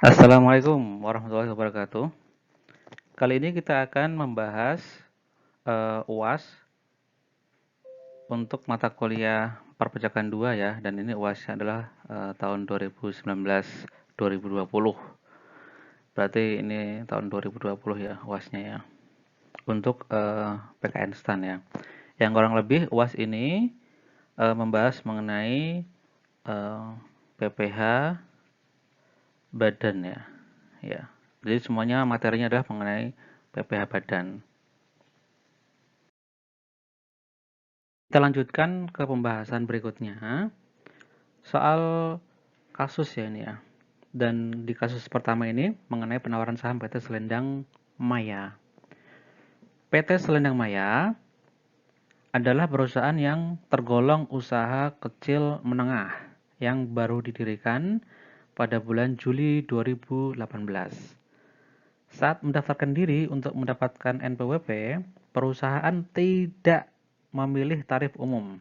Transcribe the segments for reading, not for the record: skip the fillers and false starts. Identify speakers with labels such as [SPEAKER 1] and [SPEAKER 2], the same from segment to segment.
[SPEAKER 1] Assalamualaikum warahmatullahi wabarakatuh. Kali ini kita akan membahas UAS untuk mata kuliah perpustakaan 2 ya, dan ini UASnya adalah tahun 2019-2020. Berarti ini tahun 2020 ya UASnya ya. Untuk PKN STAN ya. Yang kurang lebih UAS ini membahas mengenai PPH badan ya. Ya. Jadi semuanya materinya adalah mengenai PPH badan. Kita lanjutkan ke pembahasan berikutnya, soal kasus ya ini ya. Dan di kasus pertama ini mengenai penawaran saham PT Selendang Maya. PT Selendang Maya adalah perusahaan yang tergolong usaha kecil menengah yang baru didirikan pada bulan Juli 2018. Saat mendaftarkan diri untuk mendapatkan NPWP, perusahaan tidak memilih tarif umum.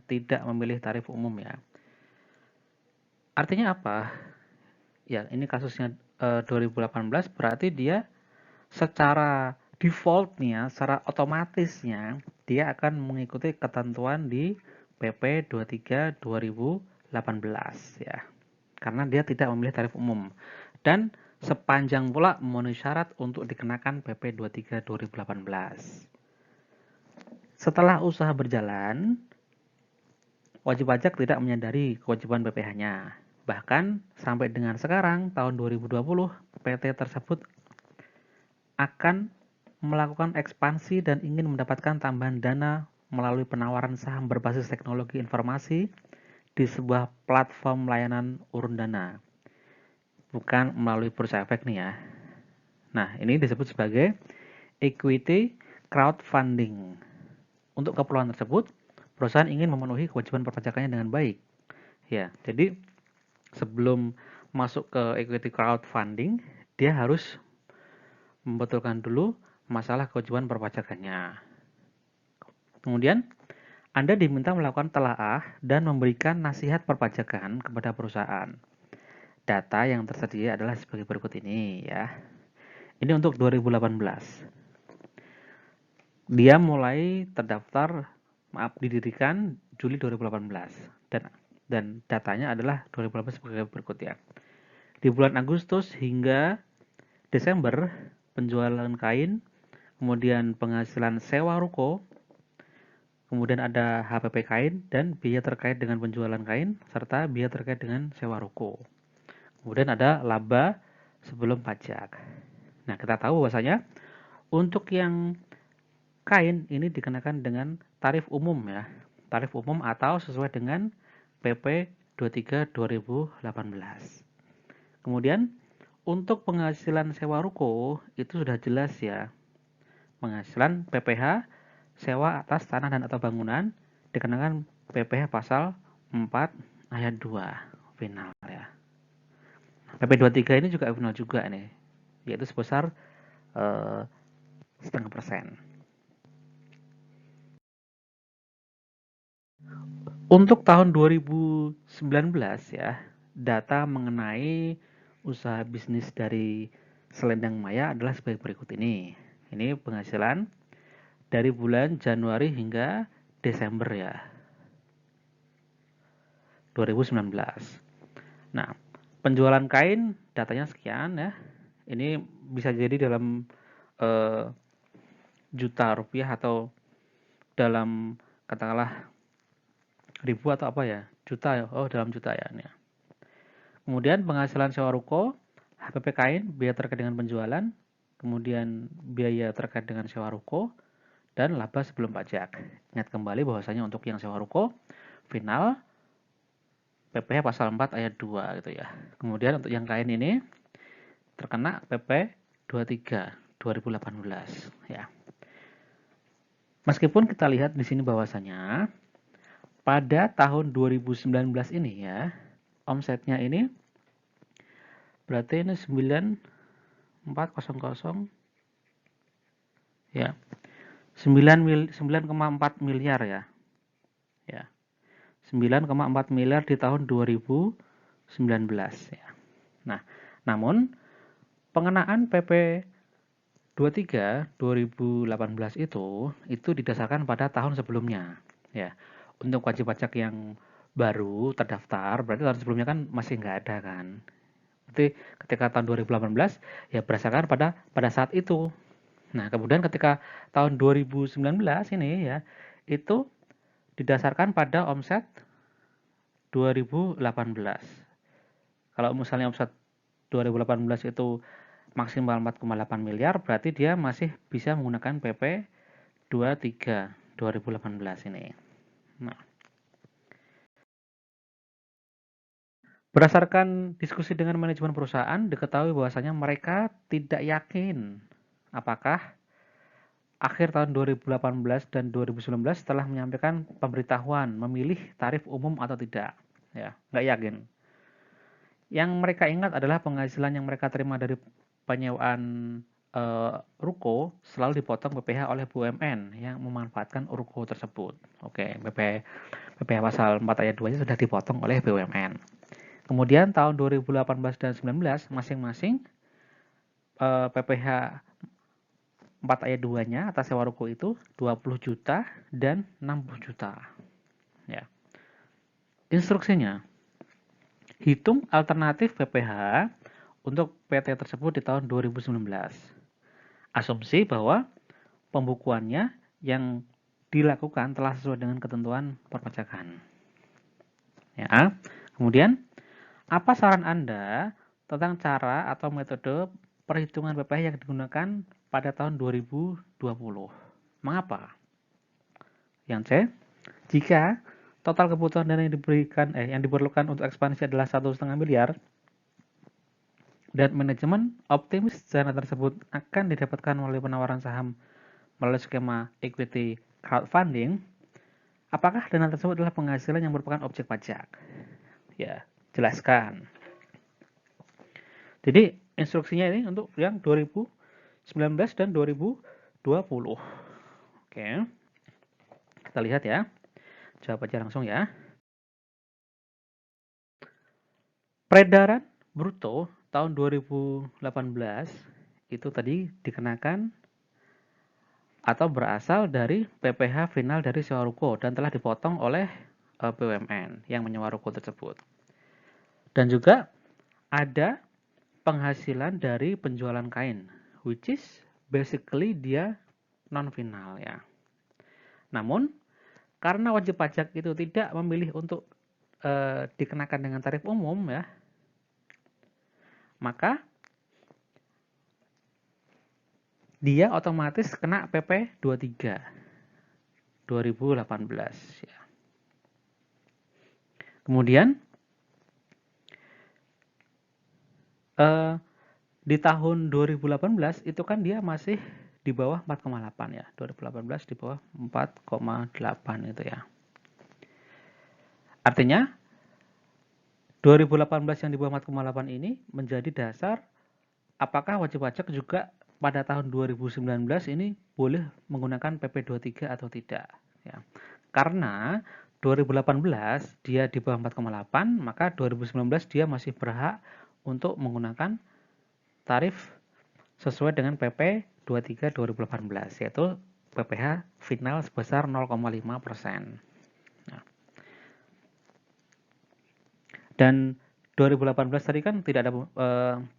[SPEAKER 1] Tidak memilih tarif umum ya. Artinya apa? Ya, ini kasusnya 2018 berarti dia secara defaultnya, secara otomatisnya dia akan mengikuti ketentuan di PP 23 2018 ya. Karena dia tidak memilih tarif umum dan sepanjang pula memenuhi syarat untuk dikenakan PP 23 2018. Setelah usaha berjalan, wajib pajak tidak menyadari kewajiban PPh-nya. Bahkan sampai dengan sekarang tahun 2020 PT tersebut akan melakukan ekspansi dan ingin mendapatkan tambahan dana melalui penawaran saham berbasis teknologi informasi di sebuah platform layanan urun dana. Bukan melalui bursa efek nih ya. Nah, ini disebut sebagai equity crowdfunding. Untuk keperluan tersebut, perusahaan ingin memenuhi kewajiban perpajakannya dengan baik. Ya, jadi sebelum masuk ke equity crowdfunding, dia harus membetulkan dulu masalah kewajiban perpajakannya. Kemudian, Anda diminta melakukan telaah dan memberikan nasihat perpajakan kepada perusahaan. Data yang tersedia adalah sebagai berikut ini ya. Ini untuk 2018. Dia mulai terdaftar, didirikan Juli 2018 dan datanya adalah 2018 sebagai berikut ya. Di bulan Agustus hingga Desember, penjualan kain, kemudian penghasilan sewa ruko, kemudian ada HPP kain dan biaya terkait dengan penjualan kain, serta biaya terkait dengan sewa ruko. Kemudian ada laba sebelum pajak. Nah, kita tahu bahwasanya untuk yang kain ini dikenakan dengan tarif umum ya. Tarif umum atau sesuai dengan PP 23 2018. Kemudian untuk penghasilan sewa ruko itu sudah jelas ya. Penghasilan PPh sewa atas tanah dan atau bangunan dikenakan PPh pasal 4 ayat 2 final ya. PP 23 ini juga final juga nih, yaitu sebesar 0,5%. Untuk tahun 2019 ya, data mengenai usaha bisnis dari Selendang Maya adalah sebagai berikut ini. Ini penghasilan dari bulan Januari hingga Desember ya, 2019. Nah, penjualan kain datanya sekian ya. Ini bisa jadi dalam juta rupiah atau dalam katakanlah ribu atau apa ya, juta ya. Oh, dalam juta ya ini. Kemudian penghasilan sewa ruko, HPP kain, biaya terkait dengan penjualan, kemudian biaya terkait dengan sewa ruko, dan laba sebelum pajak. Ingat kembali bahwasanya untuk yang sewa ruko, final PP pasal 4 ayat 2 gitu ya. Kemudian untuk yang kain ini terkena PP 23 2018 ya. Meskipun kita lihat di sini bahwasanya pada tahun 2019 ini ya, omsetnya ini berarti ini 9400 ya. 9,4 miliar ya. Ya. 9,4 miliar di tahun 2019 ya. Nah, Namun, pengenaan PP 23 2018 itu didasarkan pada tahun sebelumnya. Ya, untuk wajib pajak yang baru terdaftar, berarti tahun sebelumnya kan masih nggak ada kan. Berarti ketika tahun 2018 ya berdasarkan pada saat itu. Nah, kemudian ketika tahun 2019 ini ya, itu didasarkan pada omset 2018. Kalau misalnya omset 2018 itu maksimal 4,8 miliar, berarti dia masih bisa menggunakan PP 23 2018 ini. Nah, berdasarkan diskusi dengan manajemen perusahaan, diketahui bahwasanya mereka tidak yakin apakah akhir tahun 2018 dan 2019 telah menyampaikan pemberitahuan memilih tarif umum atau tidak. Ya, nggak yakin. Yang mereka ingat adalah penghasilan yang mereka terima dari penyewaan ruko selalu dipotong PPh oleh BUMN yang memanfaatkan ruko tersebut. Oke, PPh pasal 4 ayat 2 sudah dipotong oleh BUMN. Kemudian tahun 2018 dan 2019 masing-masing PPh 4 ayat 2-nya atas sewa ruko itu 20 juta dan 60 juta. Ya. Instruksinya, hitung alternatif PPh untuk PT tersebut di tahun 2019. Asumsi bahwa pembukuannya yang dilakukan telah sesuai dengan ketentuan perpajakan. Ya. Kemudian, apa saran Anda tentang cara atau metode perhitungan PPh yang digunakan pada tahun 2020? Mengapa? Yang C, jika total kebutuhan dana yang diperlukan untuk ekspansi adalah 1,5 miliar dan manajemen optimis dana tersebut akan didapatkan melalui penawaran saham melalui skema equity crowdfunding, apakah dana tersebut adalah penghasilan yang merupakan objek pajak? Ya, jelaskan. Jadi, instruksinya ini untuk yang 2019 dan 2020. Oke. Kita lihat ya. Jawab aja langsung ya. Peredaran bruto tahun 2018 itu tadi dikenakan atau berasal dari PPh final dari sewa ruko dan telah dipotong oleh BUMN yang menyewa ruko tersebut. Dan juga ada penghasilan dari penjualan kain, which is basically dia non final ya. Namun karena wajib pajak itu tidak memilih untuk dikenakan dengan tarif umum ya, maka dia otomatis kena PP 23 2018 ya. Kemudian di tahun 2018 itu kan dia masih di bawah 4,8 ya. 2018 di bawah 4,8 itu ya. Artinya 2018 yang di bawah 4,8 ini menjadi dasar apakah wajib pajak juga pada tahun 2019 ini boleh menggunakan PP 23 atau tidak ya. Karena 2018 dia di bawah 4,8, maka 2019 dia masih berhak untuk menggunakan tarif sesuai dengan PP 23 2018 yaitu PPh final sebesar 0,5%. Nah, dan 2018 tadi kan tidak ada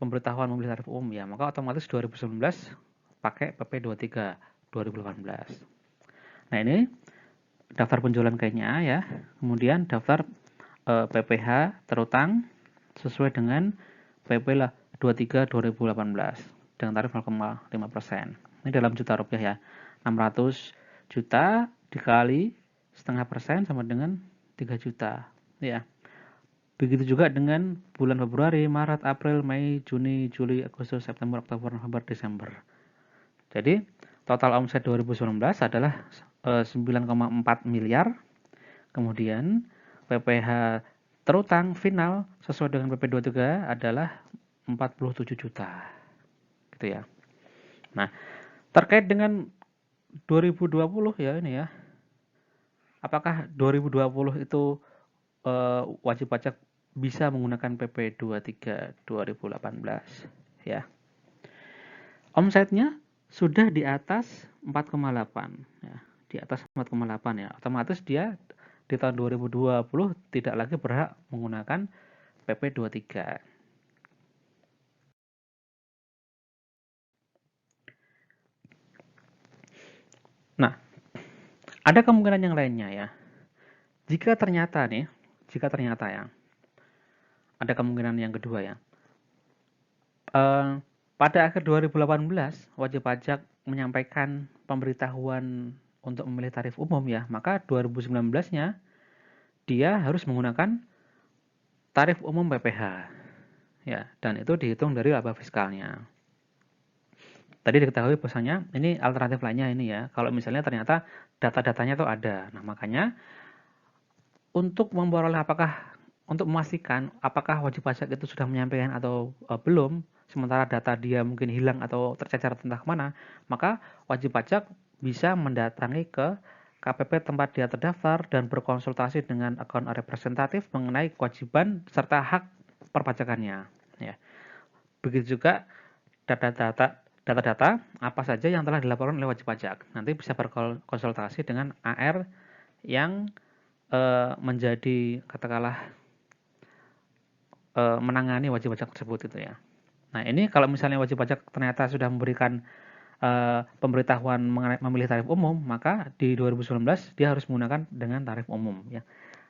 [SPEAKER 1] pemberitahuan memilih tarif umum ya, maka otomatis 2019 pakai PP 23 2018. Nah, ini daftar penjualan kainnya ya. Kemudian daftar PPh terutang sesuai dengan PP 23 2018 dengan tarif 0,5%. Ini dalam juta rupiah ya. 600 juta dikali setengah persen sama dengan 3 juta ya. Begitu juga dengan bulan Februari, Maret, April, Mei, Juni, Juli, Agustus, September, Oktober, November, Desember. Jadi total omset 2019 adalah 9,4 miliar. Kemudian PPh terutang final sesuai dengan PP 23 adalah 47 juta. Gitu ya. Nah, terkait dengan 2020 ya ini ya. Apakah 2020 itu wajib pajak bisa menggunakan PP 23 2018 ya. Omsetnya sudah di atas 4,8 ya, di atas 4,8 ya. Otomatis dia di tahun 2020 tidak lagi berhak menggunakan PP 23. Nah, ada kemungkinan yang lainnya ya. Jika ternyata ya, ada kemungkinan yang kedua ya. Pada akhir 2018, wajib pajak menyampaikan pemberitahuan untuk memilih tarif umum ya, maka 2019-nya dia harus menggunakan tarif umum PPh ya, dan itu dihitung dari laba fiskalnya. Tadi diketahui bahwasanya ini alternatif lainnya ini ya, kalau misalnya ternyata data-datanya itu ada. Nah, makanya untuk memperoleh untuk memastikan apakah wajib pajak itu sudah menyampaikan atau belum, sementara data dia mungkin hilang atau tercecer entah kemana, maka wajib pajak bisa mendatangi ke KPP tempat dia terdaftar dan berkonsultasi dengan akun representatif mengenai kewajiban serta hak perpajakannya. Ya. Begitu juga data-data apa saja yang telah dilaporkan oleh wajib pajak. Nanti bisa berkonsultasi dengan AR yang menjadi katakanlah menangani wajib pajak tersebut itu ya. Nah, ini kalau misalnya wajib pajak ternyata sudah memberikan pemberitahuan memilih tarif umum, maka di 2019 dia harus menggunakan dengan tarif umum ya.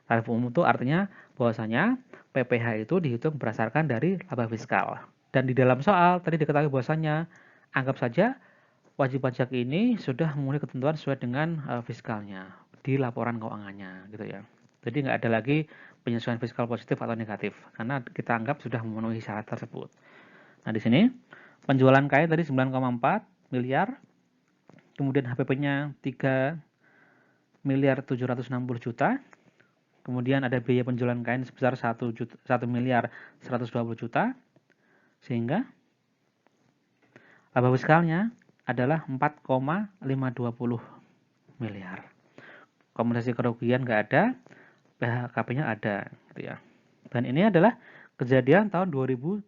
[SPEAKER 1] Tarif umum itu artinya bahwasanya PPh itu dihitung berdasarkan dari laba fiskal. Dan di dalam soal tadi diketahui bahwasanya anggap saja wajib pajak ini sudah memenuhi ketentuan sesuai dengan fiskalnya di laporan keuangannya gitu ya. Jadi nggak ada lagi penyesuaian fiskal positif atau negatif karena kita anggap sudah memenuhi syarat tersebut. Nah, di sini penjualan kain tadi 9,4 miliar, kemudian HPP-nya 3 miliar 760 juta, kemudian ada biaya penjualan kain sebesar 1 miliar 120 juta, sehingga laba fiskalnya adalah 4,520 miliar. Kompensasi kerugian nggak ada, PHKP-nya ada, gitu ya. Dan ini adalah kejadian tahun 2019.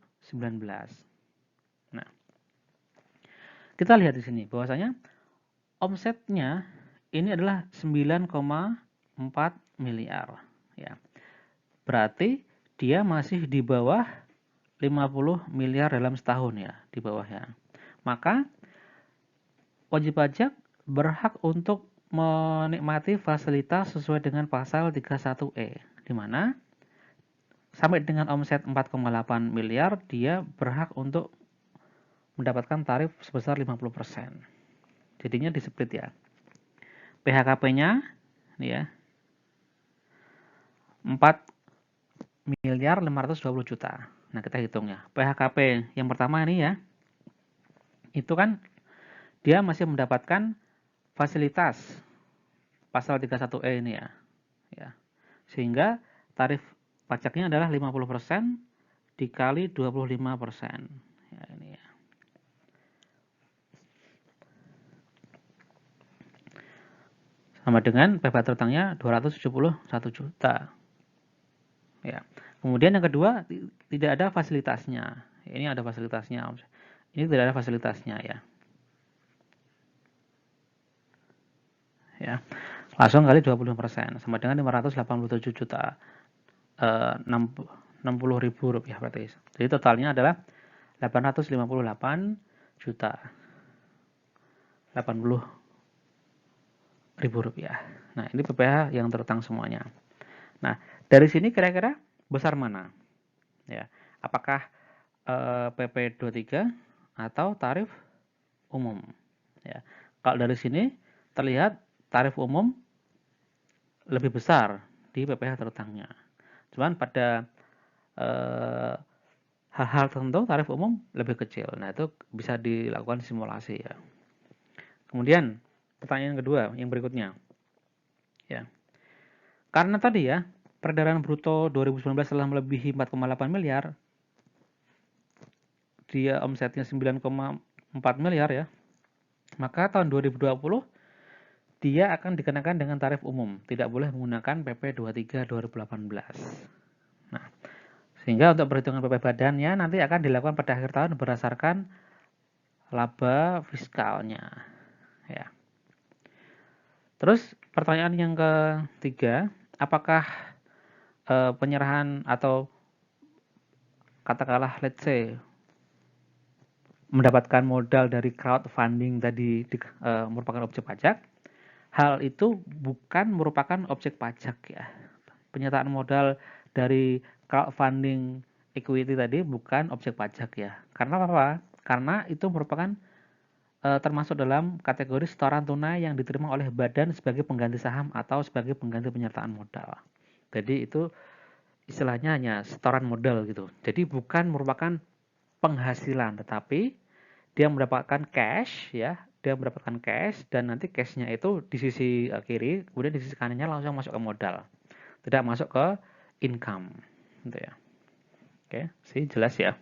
[SPEAKER 1] Nah, kita lihat di sini bahwasanya omsetnya ini adalah 9,4 miliar, ya. Berarti dia masih di bawah 50 miliar dalam setahun ya, di bawahnya. Maka wajib pajak berhak untuk menikmati fasilitas sesuai dengan pasal 31E, di mana sampai dengan omset 4,8 miliar dia berhak untuk mendapatkan tarif sebesar 50%. Jadinya di-split ya. PHKP-nya ya 4 miliar 520 juta. Nah, kita hitungnya. PHKP yang pertama ini ya, itu kan dia masih mendapatkan fasilitas pasal 31E ini ya. Ya. Sehingga tarif pajaknya adalah 50% dikali 25%. Ya, ini ya. Sama dengan PPh terutangnya 271 juta. Ya. Kemudian yang kedua, tidak ada fasilitasnya. Ini ada fasilitasnya. Ini tidak ada fasilitasnya ya. Ya. Langsung kali 25% sama dengan 587 juta. 60 ribu rupiah berarti. Jadi totalnya adalah 858 juta. 80 ribu rupiah. Nah, ini PPh yang terutang semuanya. Nah, dari sini kira-kira besar mana? Ya, apakah PP 23 atau tarif umum? Ya, kalau dari sini terlihat tarif umum lebih besar di PPh terutangnya. Cuman pada hal-hal tertentu tarif umum lebih kecil. Nah, itu bisa dilakukan simulasi ya. Kemudian pertanyaan kedua yang berikutnya. Ya. Karena tadi ya, peredaran bruto 2019 telah melebihi 4,8 miliar. Dia omsetnya 9,4 miliar ya. Maka tahun 2020 dia akan dikenakan dengan tarif umum, tidak boleh menggunakan PP 23 2018. Nah, Sehingga untuk perhitungan PP badannya nanti akan dilakukan pada akhir tahun berdasarkan laba fiskalnya. Ya. Terus pertanyaan yang ketiga, apakah penyerahan atau katakanlah let's say mendapatkan modal dari crowdfunding tadi merupakan objek pajak? Hal itu bukan merupakan objek pajak ya. Penyertaan modal dari crowdfunding equity tadi bukan objek pajak ya. Karena apa? Karena itu merupakan termasuk dalam kategori setoran tunai yang diterima oleh badan sebagai pengganti saham atau sebagai pengganti penyertaan modal. Jadi itu istilahnya hanya setoran modal gitu. Jadi bukan merupakan penghasilan, tetapi dia mendapatkan cash ya, dia mendapatkan cash dan nanti cashnya itu di sisi kiri, kemudian di sisi kanannya langsung masuk ke modal, tidak masuk ke income, gitu ya. Oke, sih jelas ya.